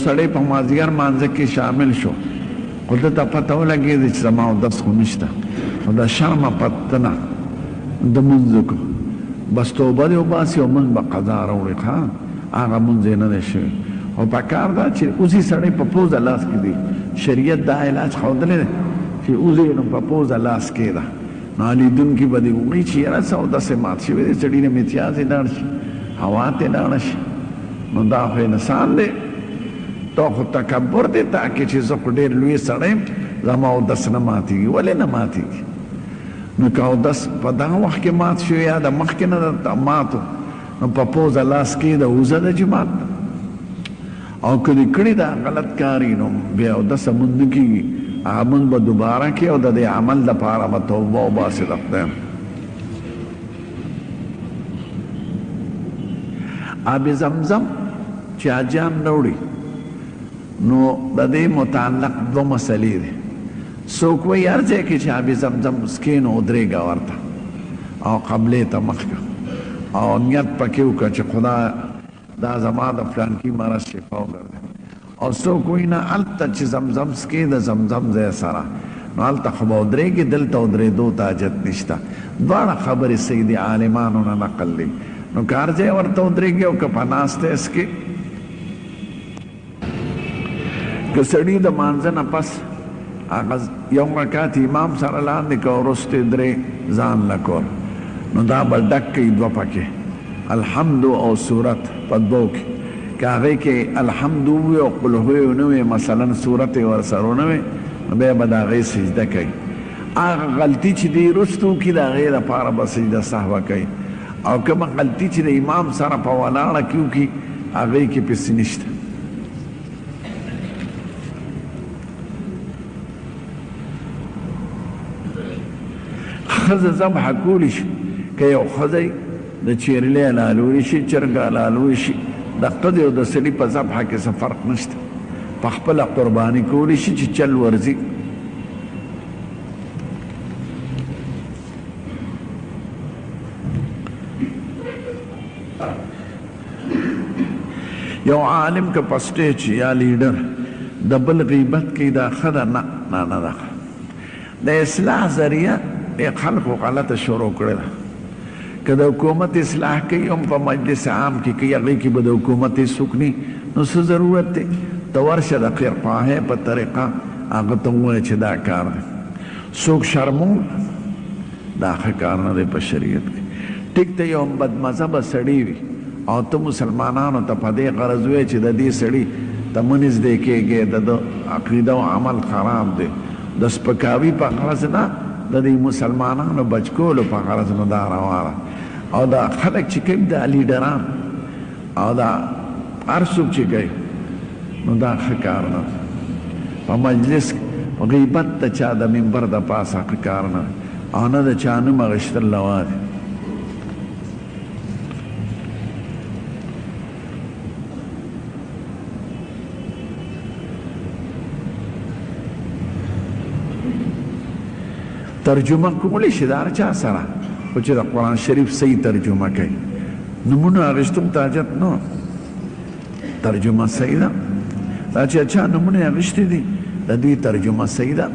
سړی په مازدیګر مانځه کې شامل شو خو ده ته پته ولګېده چې زما اودس خو نشته نو د شامه پته نه د مونځ وکړو بس توبه دې وباسي او مونځ به قضا راوړي ښه هغه مونځ یې نه دی شوی او پکار دا چې اوسې سړی په پوزه لاس کې دی شریعت دا علاج ښودلی دی چې اوسې نو په پوزه لاس کې ده نو لیدونکي به دې ووایي چې یاره څه اودسې مات شوی دی سړي نه متیازې لاړ شي هوا ته لاړه شي نو دا خو انسان دی تو خو تکبر دی تا کې چې زه خو ډېر لوی سړی یم زما اودس نه ماتېږي ولې نه ماتېږي نو که اودس په دغه وخت کې مات شو یا د مخکې نه درته ماتو نو په پوزه لاس کې د اوزه د جماعت او که دې کړي دا غلط کاري نو بیا اودس مونځ نه کېږي هغه مونځ به دوباره کې او د دې عمل دپاره به توبه وباسي د خدای آب زمزم چې حاجیان راوړي نو د دې متعلق دوه مسلې دي څوک وایي هر ځای کې چې آب زمزم څښې نو ودرېږه ورته او قبلې ته مخکه او نیت پکې وکړه چې خدا دا زما د فلانکي مرض شفا وګرځي او څوک وایي نه هلته چې زمزم څښې د زمزم ځای سره نو هلته خو به ودرېږي دلته ودرېدو ته حاجت نشته دواړه خبرې صحیح دي عالمانو نه نقل دي نو که هر ځای ورته ودرېږي او که په ناسته یې څښې که سړي د مانځه نه پس هغه یو رکعت امام سره لاندې که وروستې درې ځان له کول نو دا به ډک کوي دوه پکې الحمد او صورت په دوو کې که هغې کې الحمد ووي او قل هو نه وي مثلا صورت یې ورسره ونه وي نو بیا به د هغې سجده کوي هغه غلطي چې دی وروسته وکړي د هغې دپاره به سجده صحوه کوي او کومه غلطي چې د امام سره په ولاړه کې وکړي هغې کې پسې نشته ښځه ذبحه کولی شي که یو ښځی د چیرلې حلالولی شي چرګ حلالولی شي د ښځې او د سړي په ذبحه کې څه فرق نشته په خپله قرباني کولی شي چې چل ورځي یو عالم که په سټیج یا لیډر د بل غیبت کوي دا ښه ده نه نه ده د اصلاح ذریعه خلقو غلطه شروع کړې ده که د حکومت اصلاح کوي هم په مجلس عام کې کوي هغې کې به د حکومت هېڅوک نی نو څه ضرورت دی ته ورشه د خیرخواهۍ په طریقه هغه ته ووایه چې دا کار دی څوک شرمول دا ښه کار نه دی په شریعت کې ټیک ته یو بدمذهبه سړی وي او ته مسلمانانو ته په دې غرض وایې چې د دې سړي ته مه نږدې کېږې د ده عقیده او عمل خراب دی د سپکاوي په غرض نه د دې مسلمانانو بچ کولو په غرض نه دا روانه او دا خلک چې کوي دا لیډران او دا هر څوک چې کوي نو دا ښه کار نه په مجلس غیبت د چا د منبر د پاسه ښه کار نه او نه د چا نوم اخیستل روا دي ترجمه کولی شي د هر چا سره خو چې د قرآن شریف صحیح ترجمه کوي نومونه اخیستو ته حاجت نه ترجمه صحیح ده دا چې چا نومونه یې اخیستي دي د دوی ترجمه صحیح ده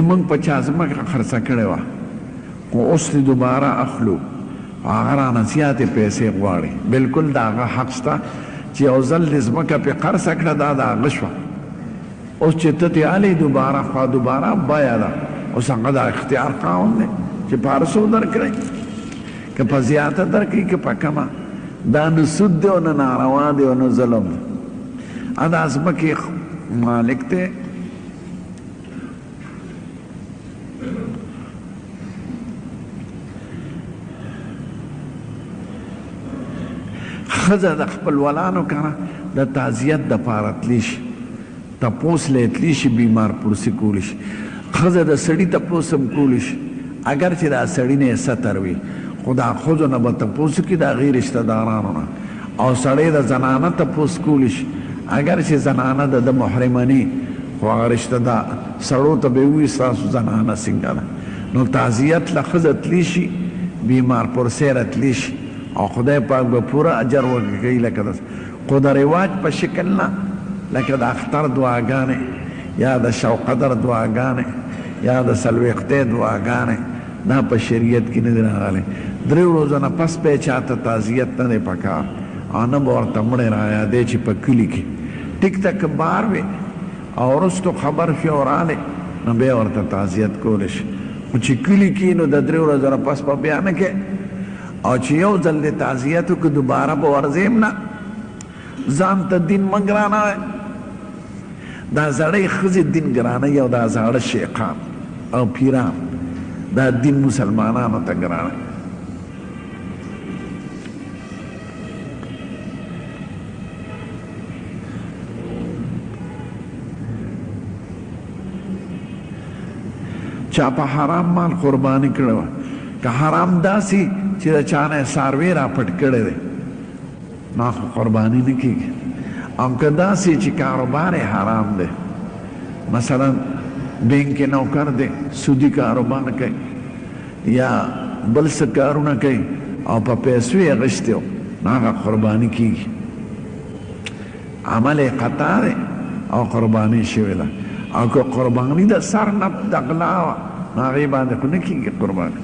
موږ په چا ځمکه خرڅه کړې وه خو اوس دې دوباره اخلو هغه رانه زیاتې پیسې غواړي بلکل د هغه حق شته چې یو ځل دې ځمکه پې خرڅه کړه دا د هغه شوه اوس چې ته ترې هلې دوباره خوا دوباره بیه ده اوس هغه د اختیار قانون دی چې په هر څو درکړئ که په زیاته درکړي که په کمه دا نه سود دی او نه ناروا دی او نه ظلم دی دا ځمکې مالک دی ښځه د خپلوانو کنه د تعزیت دپاره تلی شي تپوس لی تلی شي بیمار پرسي کولی شي ښځه د سړي تپوس هم کولی شي اگر چې دا سړي نه یې ستر وي خو دا ښځو نه به تپوس وکړي د هغې رشته دارانو نه او سړی د زنانه تپوس کولی شي اگر چې زنانه د محرمه ني خو هغه رشته دا سړو ته به وي ستاسو زنانه څنګه ده نو تعزیت له ښځه تلی شي بیمار پرسیره تلی شي او خدای پاک به پوره اجر ورکوي لکه خو د رواج په شکل نه لکه د اختر دعاګانې یا د شوقدر دعاګانې یا د څلوېښتې دعاګانې دا په شریعت کې نه دي راغلی 3 ورځو نه پس به چاته تعزیت نه دی پکار او نه به ورته مړی رایادې چې په کلي کې ټیک ته که بار وي او وروستو خبر شي او رالی نو بیا ورته تعزیت کولی شي خو چې کلي کې نو د 3 ورځو نه پس به بیا نه کې او چې یو ځل د تعزیت وکړو دوباره به ورځیم نه ځان ته دین مه ګرانوئ دا زړی ښځې دین ګرانوي او دا زاړه شیخان او پیران دا دین مسلمانانو ته ګرانوي چا په حرام مال قربانی کړی وه که حرام داسې چې د چا نه څاروی را پټ کړی دی نو قربانی نه کېږي او که داسې چې کاروبار حرام دی مثلا بینک نوکر دی سودی کاروبار کوي یا بل څه کارونه کوي او په پیسو یې اخیستی و نو هغه قرباني کېږي عمل یې قطع دی او قرباني شوې ده او که قرباني د سر نه د غلا وه نو هغې باندې خو نه کېږي قرباني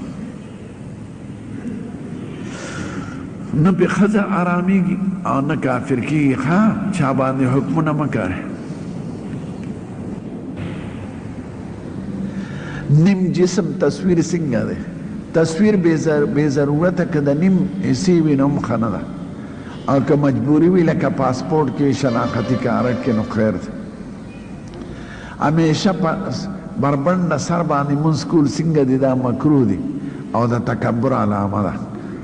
نه پې ښځه آرامیږي او نه کافر کېږي ښه چا باندې حکمونه مه کوئ نیم جسم تصویر څنګه دی تصویر بې ضرورته که د نیم حصې وي نو هم ښه نه ده او که مجبوري وي لکه پاسپورټ کې شناختي کارت کې نو خیر دی همیشه بربنډه سر باندې مونځ کول څنګه دي دا مکروه دي او د تکبر علامه ده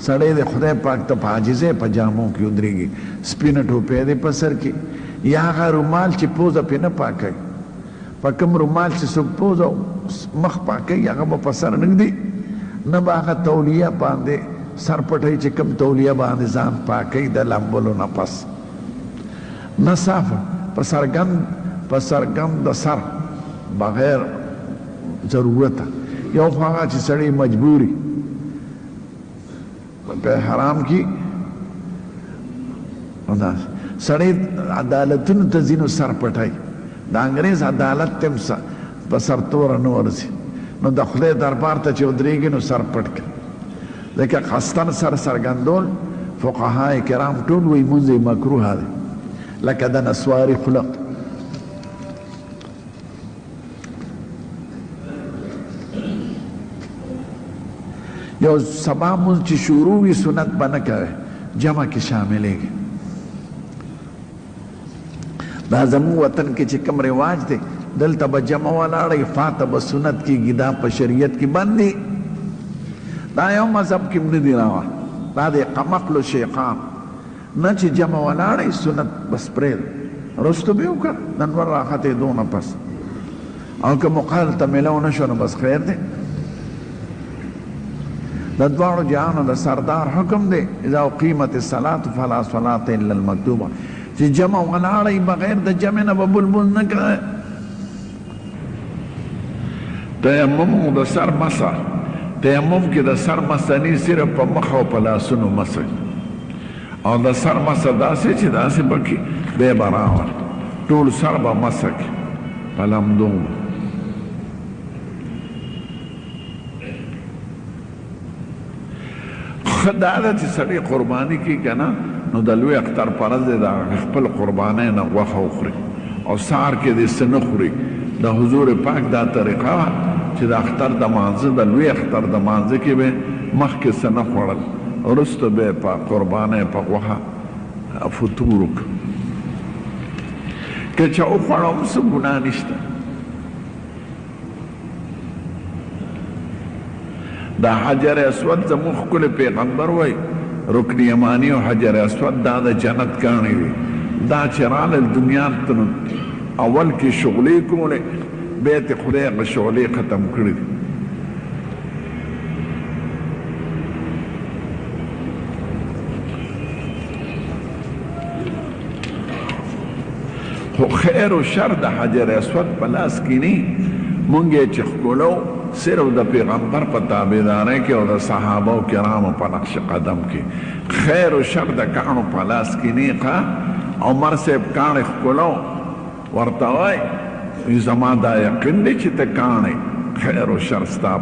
سړی د خدای پاک ته په عاجزۍ په جامو کې ودرېږي سپینه ټوپۍ دی په سر کې یا هغه رومال چې پوزه پې نه پاکوي په کوم رومال چې څوک پوزه مخ پاکوي هغه به په سر نږدي نه به هغه تولیه باندې سر پټوي چې کوم تولیه باندې ځان پاکوي د لمبلو نه پس نه صافه په سرګند د سر بغیر ضرورته یو خو هغه چې سړی مجبوري په حرام کې سړی عدالتونو ته ځینو سر پټوي د انګریز عدالت ته هم په سر توره نه ورځي نو د خدای دربار ته چې ودرېږي نو سر پټ کړي ځکه قصدن سر څرګندول فقهای کرام ټول وایي مونځ یې مکروه دی لکه د نسواري خلق یو سبا مونځ چې شروع وي سنت به نه کوئ جمع کې شاملېږي دا زموږ وطن کې چې کوم رواج دی دلته به جمع ولاړئ خواته به سنت کېږي دا په شریعت کې بند دي دا یو مذهب کې هم نه دي راوه دا د قمقلو شیخان نه چې جمع ولاړئ سنت بس پرېږده رستو به وکړه نن ور راختې دونه پس او که مقرر ته میلاو نه شو نو بس خیر دی د دواړو جهانو د سردار حکم دی اذا اقیمت الصلاة فلا صلاة الا المکتوبه چې جمع ولاړئ بغیر د جمع نه به بلبل نه کوئ تیمم د سر مسح تیمم کې د سر مسنی صرف په مخ او په لاسونو مسح او د سر مسح داسې چې داسې پکې بې برابر ټول سر به مسح کړي په لمدو ښه دا ده چې سړی قرباني کوي که نه نو د لوی اختر په ورځ دی د خپل قربانۍ نه غوښه وخوري او سهار کې دې څه نه خوري د حضور پاک دا طریقه وه چې د اختر د مانځه د لوی اختر د مانځه کې به مخکې څه نه خوړل وروسته به یې په قربانۍ په غوښه فطور وکړه که چا وخوړه هم څه ګناه نشته دا حجر اسود زموږ ښکلی پیغمبر وایي رکن یمانی او حجر اسود دا د جنت کاڼي وي دا چې راغلل دنیا ته نو اول کې شغلې کولې بیا یې خدای هغه شغلې ختم کړي دي خو خو خیر و شر د حجر اسود په لاس کې نه مونږ یې چې ښکلو صرف د پیغمبر په تابعدارۍ کې او د صحابه کرامو په نقش قدم کې خیر و شر د کاڼو په لاس کې نه ښه عمر صاحب کاڼې ښکلو ورته وایي زما دا یقین دی چې ته کاڼې خیر و شر ستا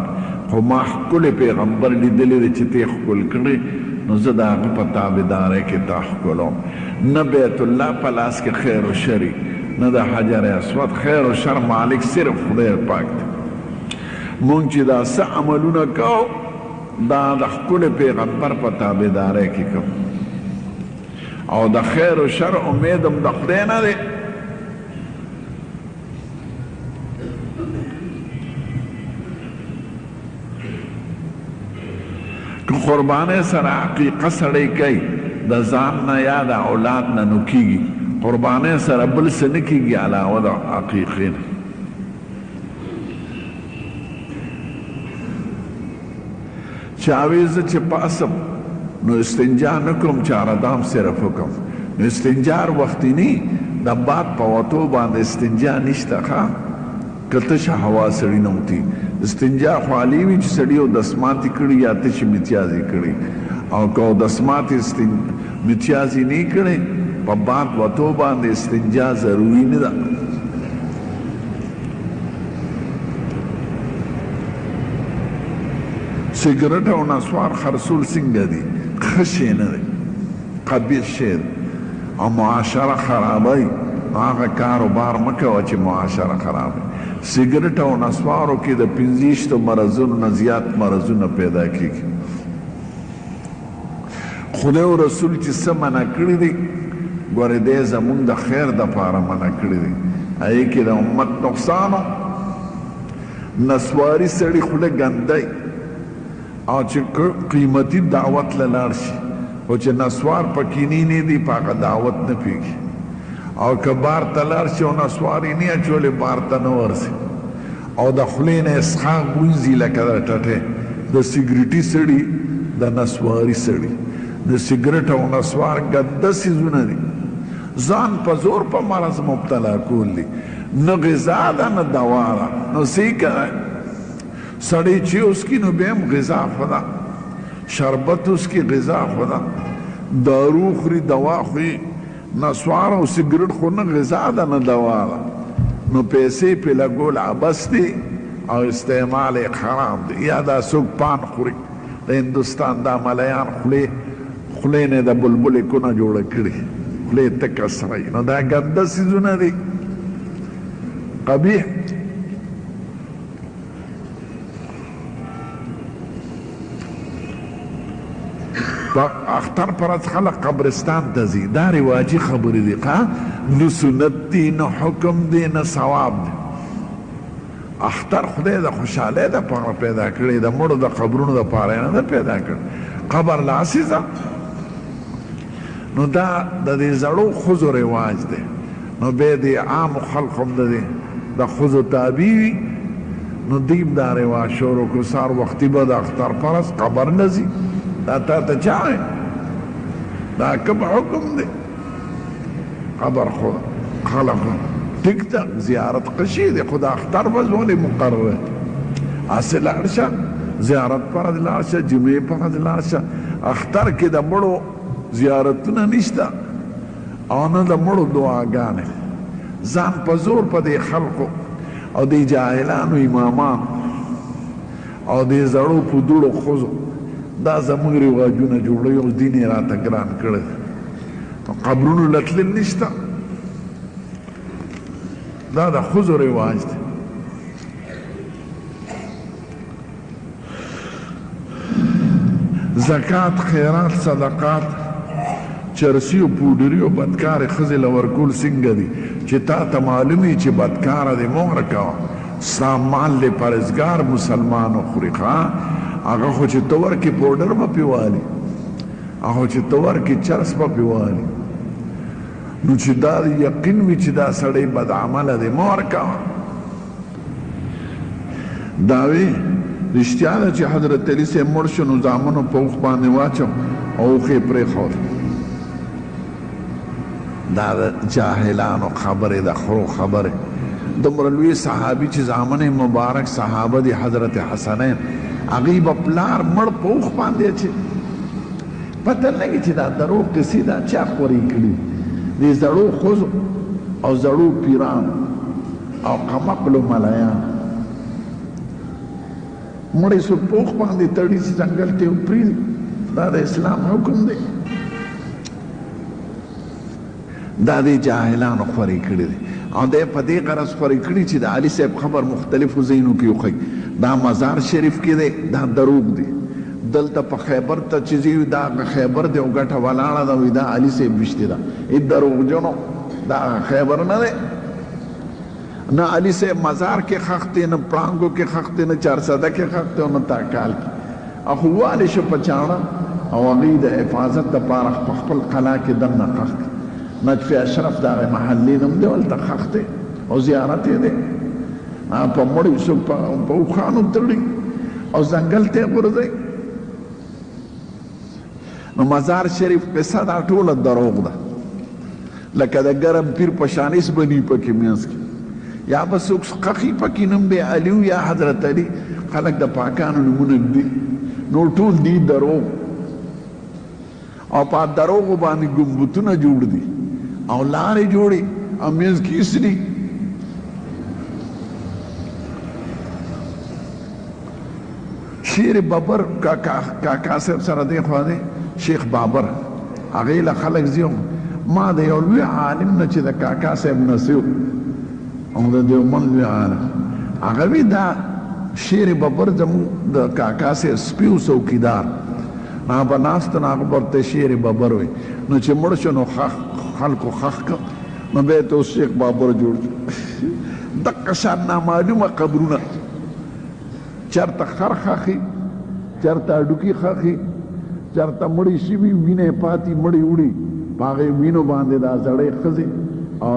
خو ما ښکلی پیغمبر لیدلی دی چې ته ښکل کړې نو زه د هغه په تابعدارۍ کې تا ښکلوم نه بیت الله په لاس کې خیر و شري نه د حجر اسود خیر و شر مالک صرف خدای پاک دی مونږ چې دا څه عملونه کوو دا د ښکلي پیغمبر په تابعدارۍ کې کوو او د خیر و شر امید هم د خدای نه دی که قربانۍ سره عقیقه سړی کوي د ځان نه یا د اولاد نه نو کېږي قربانۍ سره بل څه نه کېږي علاوه د عقیقې نه چاوی زه چې پاسم نو استنجا نه کوم چاردام صرف وکم نو استنجار وختي نه د باد په وتو باندې استنجا نشته ښه که تشه هوا سړی نه وتي استنجا خو علي وي چې سړي او دسماتې کړي یا تشې متیازې کړي او که دسماتې متیازې نه کړي په باد وتو باندې استنجا ضروري نه ده سیګرټ او نسوار خرڅول څنګه دي ښه شی نه دی قبیح شی دی او معاشره خرابوي هغه کاروبار مه کوه چې معاشره خرابوي سیګرټ او نسوارو کې د 25 مرضونو نه زیات مرضونه پیدا کېږي خدای او رسول چې څه منع کړي دي ګورې دی زمونږ د خیر دپاره منع کړي دي هغې کې د امت نقصان نسواري سړي خوله ګندی او چې قیمتي دعوت له لاړ شي خو چې نسوار پکې نه دی په هغه دعوت نه پوهېږي او که بار ته لاړ شي او نسوار یې نه اچولی بار ته نه ورځي او د خولې نه اسخاق ووځي لکه د ټټې د سګریټي سړي د نسواري سړي د سګرټ او نسوار ګنده څیزونه دي ځان په زور په مرض مبتلا کول دي نه غذا ده نه دوا ده نو څه کوئ سړی چې اوس کی نو بیا هم غذا خدا شربت اوس کی غذا خدا دارو خوري دوا خوري نسوار او سګرټ خو نه غذا ده نه دوا ده نو پیسې پې لګول عبث دي او استعمال یې حرام دی یا دا څوک پان خوري د هندوستان دا ملیان خولې نه د بلبلې کونه جوړه کړي خولې تکه سره نو دا ګنده څیزونه دي قبیح اختر پرد خلق قبرستان ته ځي دا رواجي خبرې دي نه سنت دي نه حکم دي نه ثواب دی اختر خدای د خوشحالۍ دپاره پیدا کړی د مړو د قبرونو دپاره یې نه ده پیدا کړی قبر لاسیزه نو دا د دې زړو ښځو رواج دی نو بیا د عامو خلقو هم د ښځو تابع وي نو دوی دا رواج شروع کړو سهار وختي به د اختر پرست قبر نه ځي دا تا ته چا دا کوم حکم دی قبر خو خلق ټیک ده زیارت قشي دی خو د اختر ورځ ولې مقرره هسې لاړ شه زیارت فرض لاړ شه جمعې فرض لاړ شه اختر کې د مړو زیارتونه نشته او نه د مړو دعاګانې ځان په زور په دې خلقو او دې جاهلانو امامان او دې زړو په دوړو ښځو دا زموږ رواجونه جوړوي اوس دین یې راته ګران کړی قبرونو له تلل نشته دا د ښځو رواج دی زکات خیرات صدقات چرسی او پودری او بدکار ښځې له ورکول څنګه دي چې تا ته معلوم وي چې بدکاره دې مه ورکوه ستا مال دې پرهېزګار مسلمان وخوري هغه خو چې ته ورکې پوډر به پې والي هغه چې ته ورکې چرس به پې والي نو چې دا یقین وي چې دا سړی بد عمله دی مه ورکوه دا وی رښتیا ده چې حضرت علي صاحب مړ شو نو زامنو په اوښ باندې واچو او اوښ یې پرېښود دا جاهلانو خبره د خرو خبره دومره لوی صحابي چې زامن مبارک صحابه دي حضرت حسنین هغې به پلار مړ په اوښ باندې چې پته لګي چې دا دروغ قصې دا چا خورې کړي دې زړو ښځو او زړو پیرانو او قمقلو ملایان مړی سو په اوښ باندې تړي چې ځنګل ته وپرېږدي دا د اسلام حکم دی دا د جاهلانو خورې کړي دي او دی په دې غرض خورې کړي چې د علي صاحب خبر مختلفو ځایونو کې وښیي دا مزار شریف کې دی دا دروغ دی دلته په خیبر ته چې ځي دا خیبر دی او ګټه ولاړه ده وایي دا علي صاحب ویشتې ده ای دروغجنو دا خیبر نه دی نه علي صاحب مزار کې خښ دی نه پړانګو کې خښ دی نه چارسده کې خښ دی او نه تاکال کې اخو والې شو په چاړه او هغوی د حفاظت دپاره په خپل قلا کې دننه خښ کړي نجف اشرف دا محلي نوم دی ولته خښ دی او زیارت یې دی په مړي څوک په اوښانو تړي او ځنګل ته یې غورځوي نو مزار شریف قصه دا ټوله دروغ ده لکه د ګرم پیر په شانیس بني پکې منځ کې یا به څوک خښي پکې نوم به علي یا حضرت علي خلک د پاکانو نومونه ږدي نو ټول دي دروغ او په دروغو باندې ګمبتونه جوړ دي او لارې جوړي او منځ کې اسري شیر بابر کاکا صاحب سره دی خوا دی شیخ بابر هغې له خلک ځي ما د یو لوی عالم نه چې د کاکا صاحب نصیو او د دیوبند لوی عالم هغه وی دا شیر بابر زموږ د کاکا صاحب سپي و څوکیدار هغه به ناست نو هغه به ورته شیر بابر وی نو چې مړ شو نو خلکو خښ کړ نو بیا ته اوس شیخ بابر جوړ دقه شان نامعلومه قبرونه چرته خر خښي چرته هډوکي خښي چرته مړی شوي وینې پاتې مړی وړي په هغې وینو باندې دا زړې ښځې او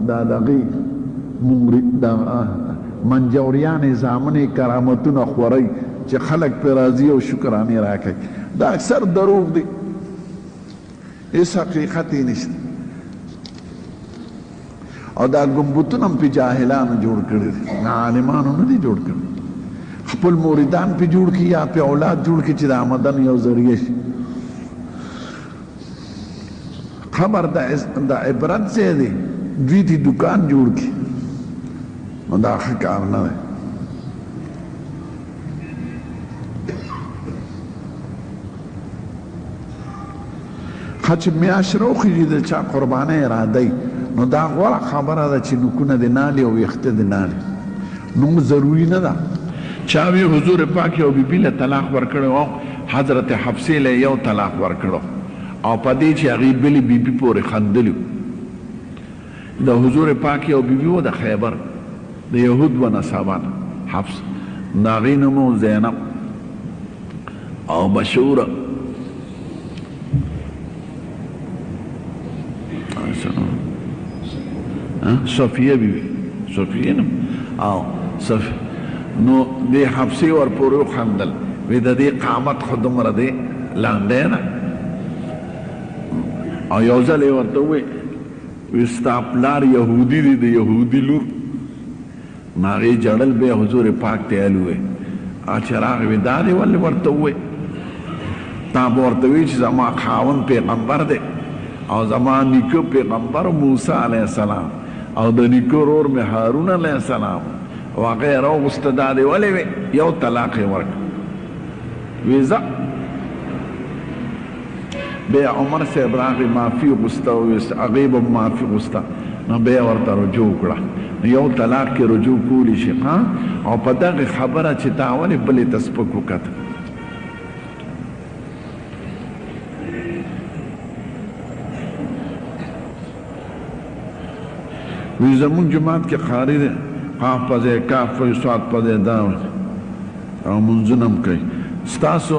دا دغې منجوریانې زامنې کرامتونه خورئ چې خلک پرې راځي او شکرانې راکوي دا اکثر دروغ دی هېڅ حقیقت یې نشته او دا ګمبتونه هم پې جاهلانو جوړ کړي دي عالمانو نه دي جوړ کړي خپل موریدان پې جوړ کړي یا پې اولاد جوړ کړي چې د آمدن یو ذریعه شي خبر د عبرت ځای دی دوی دې دکان جوړ کړي نو دا ښه کار نه دی چې میاشت راوخېږي د چا قربانۍ ارادی نو دا غوره خبره ده چې نوکونه دې نالي او ویښته دې نالي نوم ضروري نه ده چا وی حضور پاک یو بیبي له طلاق ورکړی او حضرت حفصې له یو طلاق ورکړو او په دې چې هغې بلې بیبي پورې خندلي د حضور پاک یو بیبي و د خیبر د یهود و نصابانه حفص د هغې نوم و زینب او مشهوره صفیه بیبي صفیه نوم او صفیه نو دې حفصې ورپورې وخندل وی د دې قامت خو دومره دی لاندی نه او یو ځل یې ورته ووی وی ستا پلار یهودي دی د یهودي لور نو هغې جړل بیا حضور پاک ته یې ووی چې راغی وی دا دې ولې ورته ووی تا به ورته وی چې زما خاوند پیغمبر دی او زما نیکه پیغمبر موسی علیه السلام او د نیکه ورور مې هارون علیه السلام او هغه یې راوغوسته دا دې ولې وی یو طلاق یې ورکړ وی ځه بیا عمر صاحب راغی معافي غوسته هغې به معافي غوسته نو بیا ورته رجوع کړه یو طلاق کې رجوع کولی شي او په دغې خبره چې تا ولې بلې ته سپک وکته وی زمونږ جماعت کې قاري دی قاف په ځای کاف په صاد په ځای دا او منځونه هم کوي ستاسو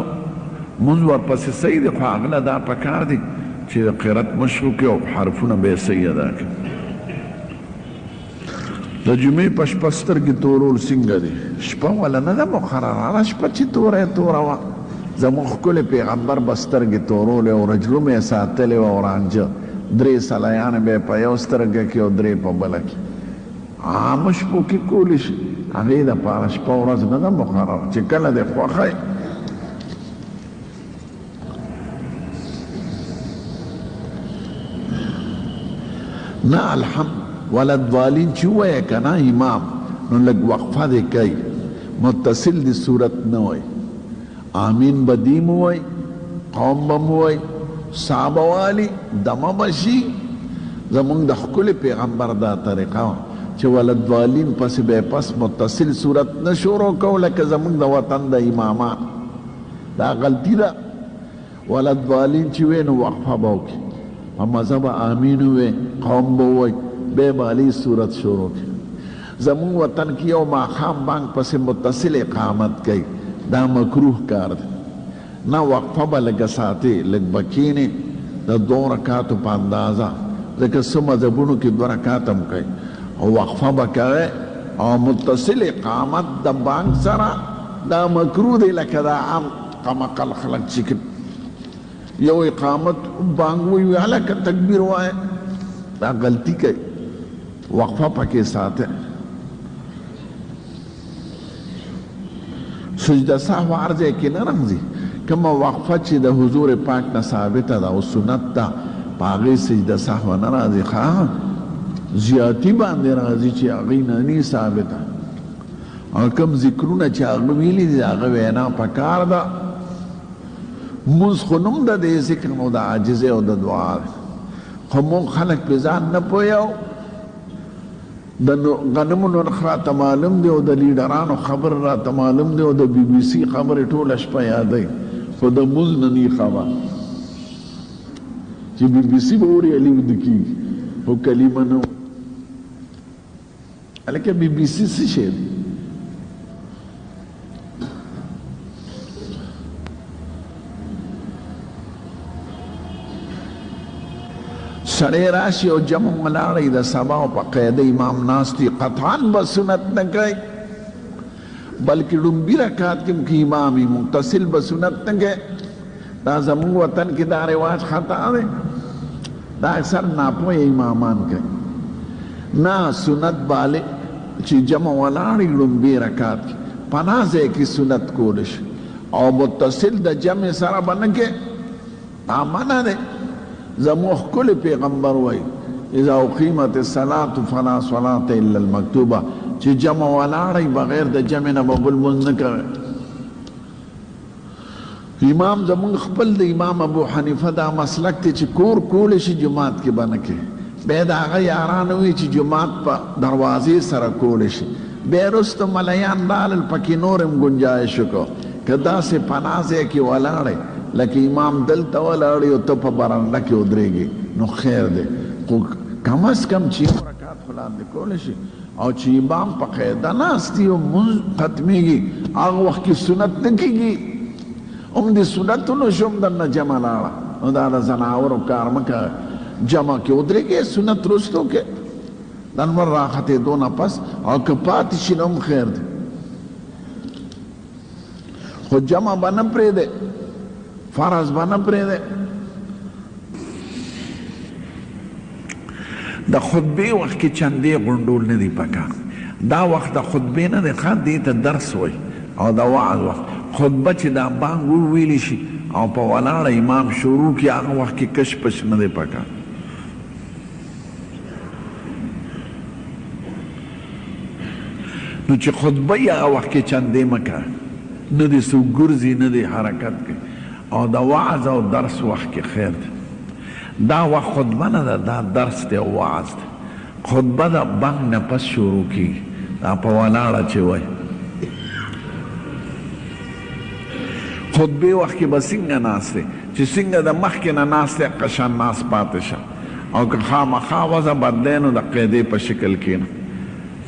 منځ ورپسې صحیح دی خو هغله دا پکار دی چې د قرت مشرو کې او حرفونه به یې صحیح ادا کړي د جمعې په شپه سترګې تورول څنګه دي شپه ولا نه ده مقرره هغه شپه چې توره یې توره وه زموږ ښکلی پیغمبر به سترګې تورولې او رجلوم یې ساتلې وه او رانجه درې سلیان به په یو سترګه کې او درې په بله کې عامه شپو کې کولی شي هغې دپاره شپه ورځ نه ده مقرره چې کله دې خوښی نه الحمد ولدوالین چې ووایه که نه امام نو لږ وقفه دې کوي متصل دې صورت نه وایي آمین به دیم وایي قوم به م وایي صحابه والي دمه به شي زمونږ د ښکلي پیغمبر دا طریقه وه چې ولدوالین پسې به پس متصل صورت نه شروع کوو لکه زمونږ د وطن د امامان دا غلطي ده ولدوالین چې وی نو وقفه به وکړي په مزه به آمین ووایي قوم به ووایي بیا به علي صورت شروع کړي زمونږ وطن کې یو ماښام بانک پسې متصل اقامت کوي دا مکروه کار دی نه وقفه به لږه ساتې لږ به کښېنې د 2 رکاتو په اندازه ځکه څه مذهبونو کې 2 رکات هم کوي او وقفه به کوئ او متصل اقامت د بانک سره دا مکروه دی لکه دا عام قمقل خلک چې یو اقامت بانک وایي هلکه تکبیر وایه دا غلطي کوي وقفه پکې ساته سجده سهو عرضه کې نه راځي کومه وقفه چې د حضور پاک نه ثابته ده او سنت ده په هغې سجده سهو نه راځي ښه زیاتي باندې راځي چې هغې نه ني ثابته او کوم ذکرونه چې هغه ویلي دي هغه وینا پکار ده مونځ خو نوم د دې ذکر نو د عاجزۍ او د دعا خو مونږ خلک پې ځان نه پوهیو د غنمو نرخ راته معلوم دی او د لیډرانو خبر راته معلوم دی او د بی بي سي خبرې ټوله شپه یادوي خو د مونځ نه ني خبر چې بی بي سي به ورې علي وده کېږي خو کلمه نه هلکه بی بي سي څه شی دی سړی راشي او جمع ولاړی د سبا او په قاعده امام ناست وي قطعا به سنت نه کوي بلکې ډومبي رکات کې که امام وي متصل به سنت نه کوي دا زموږ وطن کې دا رواج خطا دی دا اکثر ناپوهه امامان کوي نه سنت باله چې جمع ولاړی ډومبي رکات کې پناه ځای کې سنت کولی شي او متصل د جمع سره به نه کوي دا منع دی زموږ ښکلی پیغمبر وایي اذا اقیمت الصلاة فلا صلاة الا المکتوبه چې جمع ولاړی بغیر د جمع نه به بل لمونځ نه کوي امام زموږ خپل د امام ابو حنیفه دا مسلک دی چې کور کولی شي جماعت کې به نه کوي بیا د هغه یاران وي چې جماعت په دروازې سره کولی شي بیا وروسته ملیان رالل پکې نور هم ګنجایش وکړو که داسې پناه ځای کې ولاړی لکه امام دلته ولاړی او ته په برنډه کې ودرېږي نو خیر دی خو کم از کم چې یو رکات خو لاندې کولی شي او چې امام په قاعده ناست وي او مونځ ختمېږي هغه وخت کې سنت نه کېږي هم د سنتونو شوم درنه جمع لاړه نو دا د زناورو کار مه کوه جمع کې ودرېږي سنت رستو کې د لمر راختېدو نه پس او که پاتې شي نو هم خیر دی خو جمع به نه پرېږدی فرض به نه پرېږدی د خطبې وخت کې چندې غونډول نه دي پکار دا وخت د خطبې نه دی ښه دې ته درس وایي او د وعظ وخت خطبه چې دا بانګ وویلی شي او په ولاړه امام شروع کړي هغه وخت کې کش پش نه دی پکار نو چې خطبه یې هغه وخت کې چندې مه کوه نه دې څوک ګرځي نه دې حرکت کوي او د وعظ او درس وخت کې خیر دی دا وخت خطبه نه ده دا درس دی او وعظ دی خطبه د بانګ نه پس شروع کېږي دا په ولاړه چې وایي خطبې وخت کې به څنګه ناست دی چې څنګه د مخکې نه ناست دی قشان ناست پاتې شه او که خامخا وضع بدلی نو د قاعدې په شکل کښېنه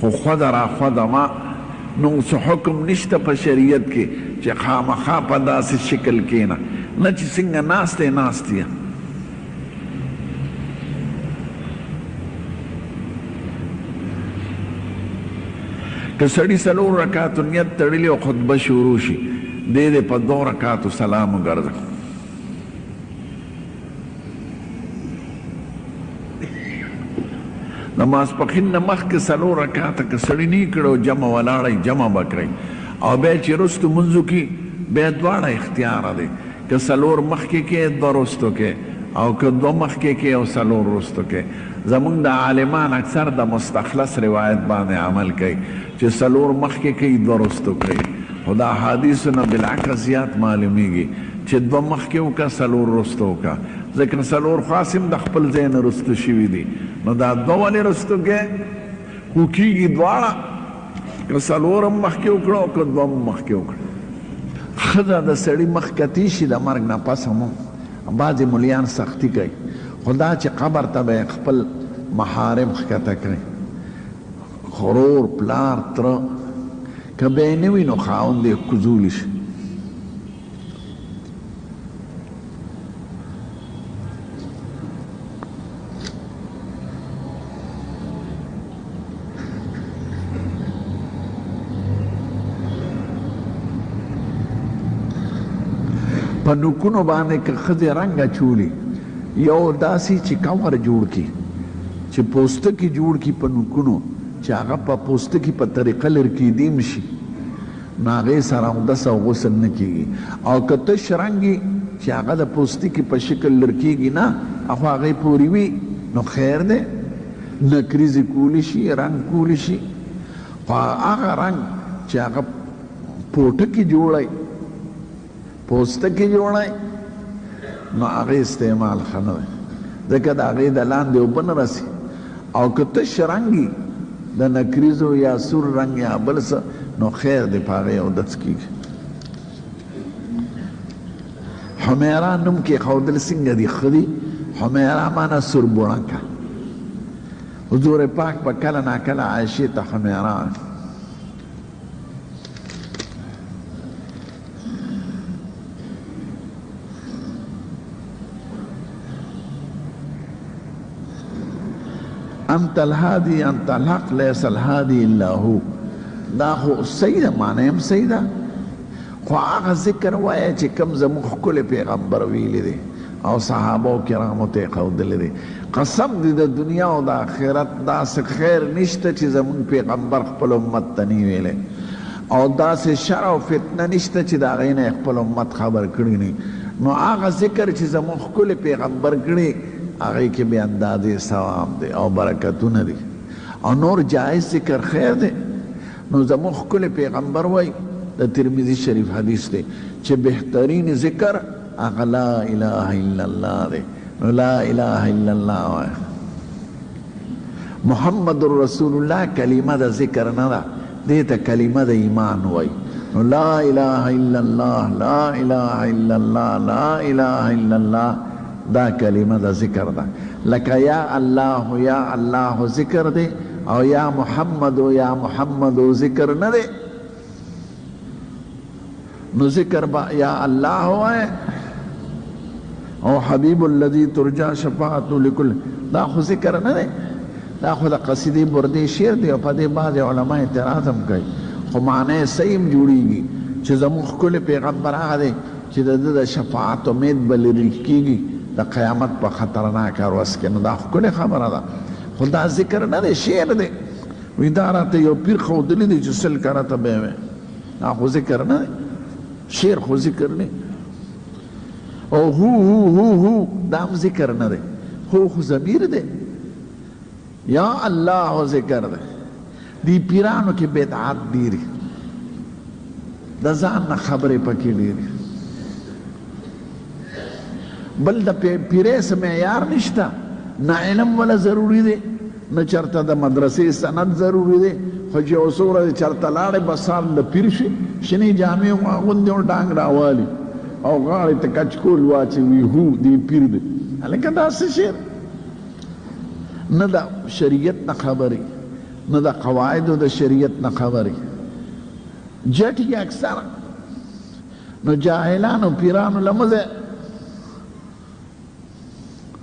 خو خوده را خوده ما نو څه حکم نشته په شریعت کې چې خامخا په داسې شکل کښېنه نه چې څنګه ناست دی ناست یې که سړي 4 رکاتو نیت تړلي او خطبه شروع شي دې دې په 2 رکاتو سلام وګرځه ماسپښین نه مخکې 4 رکعاته که سړي نه کړو جمع ولاړی جمع به کوي او بیا چې وروستو منځو کې بیا دواړه اختیار دی که 4 مخکې کې 2 وروستو کې او که 2 مخکې کې او 4 وروستو کې زمونږ د عالمان اکثر د مستخلص روایت باندې عمل کوي چې 4 مخکې کوي 2 وروستو کوي خو د احادیثو نه بالعکس زیات معلومیږي چې 2 مخکې وکړه 4 وروستو وکړه ځکه 4 خاص هم د خپل ځای نه وروستو شوي دي نو دا 2 ولې وروستو کې خو کېږي دواړه که 4 هم مخکې وکړه او که 2 هم مخکې وکړه ښځه د سړي مخ کتی شي د مرګ نه پس هم بعضې ملیان سختی کوي خو دا چې قبر ته به خپل محارم ښکته کړي خرور پلار تره که به یې نه وي نو خاوند یې کوزولی شي په نوکونو باندې که ښځې رنګ اچولي یو داسې چې کور جوړ کړي چې پوستکي جوړ کړي په نوکونو چې هغه په پوستکي په طریقه لرکېدیم شي نو هغې سره اودس او غسل نه کېږي او که تش رنګ چې هغه د پوستکي په شکل لرکېږي نه خو هغې پورې وي نو خیر دی نکریزې کولی شي رنګ کولی شي خو هغه رنګ چې هغه پوټکي جوړی پوستکی جوړی نو هغې استعمال ښه نه دی ځکه د هغې د لاندې اوبه نه رسي او که تش رنګ د نکریزو یا سور رنګ یا بل څه نو خیر دی په هغې اودس کېږي حمیرا نوم کېښودل څنګه دي ښه دي حمیرا معنی سوربوڼکه حضور پاک په کله ناکله عایشې ته حمیرا انت الهادي انت الحق ليس الهادي الا هو دا خو صحیح ده معنی هم صحیح ده خو هغه ذکر وایه چې کوم زموږ ښکلی پیغمبر ویلی دی او صحابو کرامو ته یې ښودلی دی قسم دی د دنیا او د آخرت داسې خیر نشته چې زموږ پیغمبر خپل امت ته نه ویلی او داسې شر او فتنه نشته چې د هغې نه یې خپل امت خبر کړي نه نو هغه ذکر چې زموږ ښکلی پیغمبر کړي هغې کې بې اندازې ثواب دی او برکتونه دي او نور جایز ذکر خیر دی نو زموږ ښکلی پیغمبر وایي د ترمذي شریف حدیث دی چې بهترین ذکر هغه لا اله الا الله دی نو لا اله الا الله وایه محمد رسول الله کلمه د ذکر نه ده دې ته کلمه د ایمان وایي نو لا اله الا الله لا اله الا الله لا اله الا الله دا کلمه دا ذکر ده لکه یا الله ذکر دی او یا محمد ذکر نه دی نو ذکر با یا الله وای او حبیب الذی ترجا شفاعت لكل دا خو ذکر نه دی دا خو د قصیدې بردې شعر دی او په دې بعض علما اعتراض هم کوي خو معنی صحیح هم جوړیږي چې زموږ ښکلی پیغمبر هغه دی چې د ده د شفاعت امید به لرل کېږي د قیامت په خطرناک ورځ کې نو دا ښکلې خبره ده خو دا ذکر نه دی شعر دی وایي دا راته یو پیر ښودلی دی چې 100 کرته به وی دا خو ذکر نه دی شعر خو ذکر نه او هو دا هم ذکر نه دی خو ضمیر دی یا الله ذکر دی دی پیرانو کې بدعت ډېرې د ځان نه خبرې پکې ډېرې بل د پیرې څه معیار نشته نه علم ولا ضروري دی نه چېرته د مدرسې سند ضروري دی خو چې یو څو ورځې چېرته لاړې بس سال د پیر شي شنې جامې واغوندې او ډانګ راوالي او غاړې ته کچکول واچوي هو دی پیر دی هلکه دا څه شعر نه د شریعت نه خبرې نه د قواعدو د شریعت نه خبرې جټي اکثره نو جاهلانو پیرانو لمزه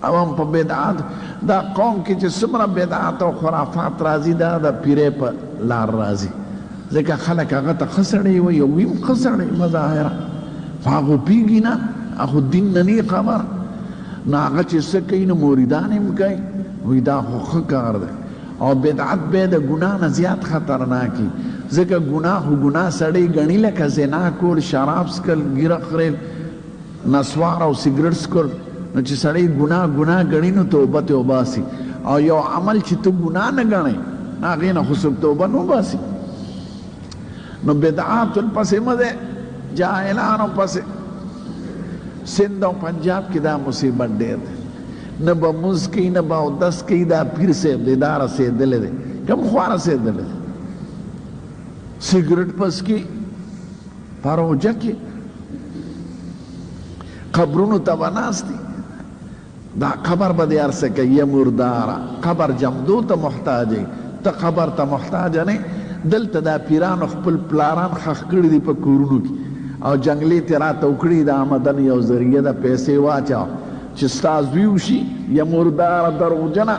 عوام په بدعات دا قوم کې چې څومره بدعات او خرافات راځي دا د پیرې په لار راځي ځکه خلک هغه ته ښه سړی وایي او ویم ښه سړی مظاهره خو هغه پوهېږي نه هغه دین نه نه خبر نو هغه چې څه کوي نو مریدان هم کوي وایي دا خو ښه کار دی او بدعت به د ګناه نه زیات خطرناکي ځکه ګناه خو ګناه سړی ګڼي لکه زنا کول شراب څښل ګیره خریل نسوار او سګرټ څښل نو چې سړی ګناه ګڼي نو توبه ته وباسي او یو عمل چې ته ګناه نه ګڼې هغې نه خو څوک توبه نه وباسي نو بدعاتو پسې مه دی جاهلانو پسې سند او پنجاب کې دا مصیبت ډېر دی نه به مونځ کوي نه به اودس کوي دا پیر صاحب دی دا رسېدلی دی کوم خوا رسېدلی دی سګرټ پس کې په روژه کې قبرونو ته به ناست دي دا قبر به دې هر څه کوي مرداره قبر جمدو ته محتاج یې ته قبر ته محتاجه نه دلته دا پیرانو خپل پلاران خښ کړي دي په کورونو کې او جنګلې تې راته وکړي د آمدن یو ذریعه ده پیسې واچوه چې ستا زوی وشي یا مرداره دروغجنه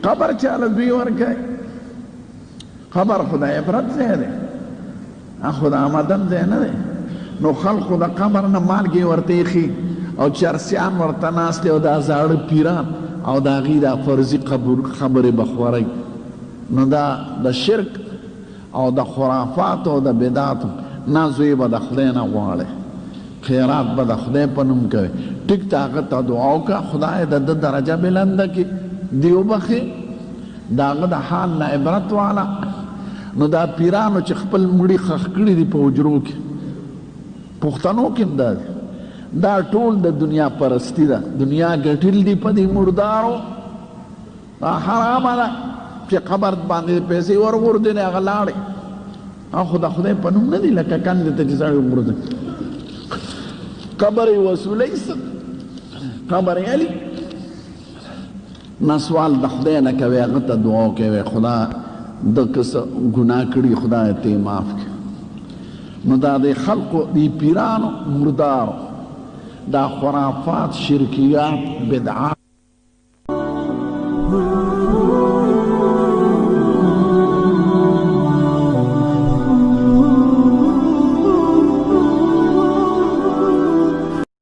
قبر چاله دوی ورکوي قبر خو د عبرت ځای دی خو د آمدن ځای نه دی نو خلقو د قبر نه مالګې ورته ایښي او چرسیان ورته ناست دي او دا زاړه پیران او د هغې دا فرضي خبرې به خورئ نو دا د شرک او د خرافاتو او د بدعاتو نه زوی به د خدای نه غواړي خیرات به د خدای په نوم کوي ټیک ته هغه ته دعا وکړه خدای د ده درجه بلنده کړي دې وبخښي د هغه د حال نه عبرت واله نو دا پیرانو چې خپل مړي خښ کړي دي په حجرو کې پښتنو کې هم دا دی دا ټول د دنیا پرستی ده دنیا ګټل دي په دې مردارو دا حرامه ده چې قبر باندې پیسې ورغورځي نه هغه لاړې خو د خدای په نوم نه دي لکه کندې ته چې سړی وغورځي قبر یې وسولۍ څه قبر یې علي نه سوال د خدای نه کوي هغه ته دعا کوي خدا د که څه ګناه کړي خدای ته یې معاف کړي نو دا د خلقو د پیرانو مردارو دا خرافات شرکیات بدعات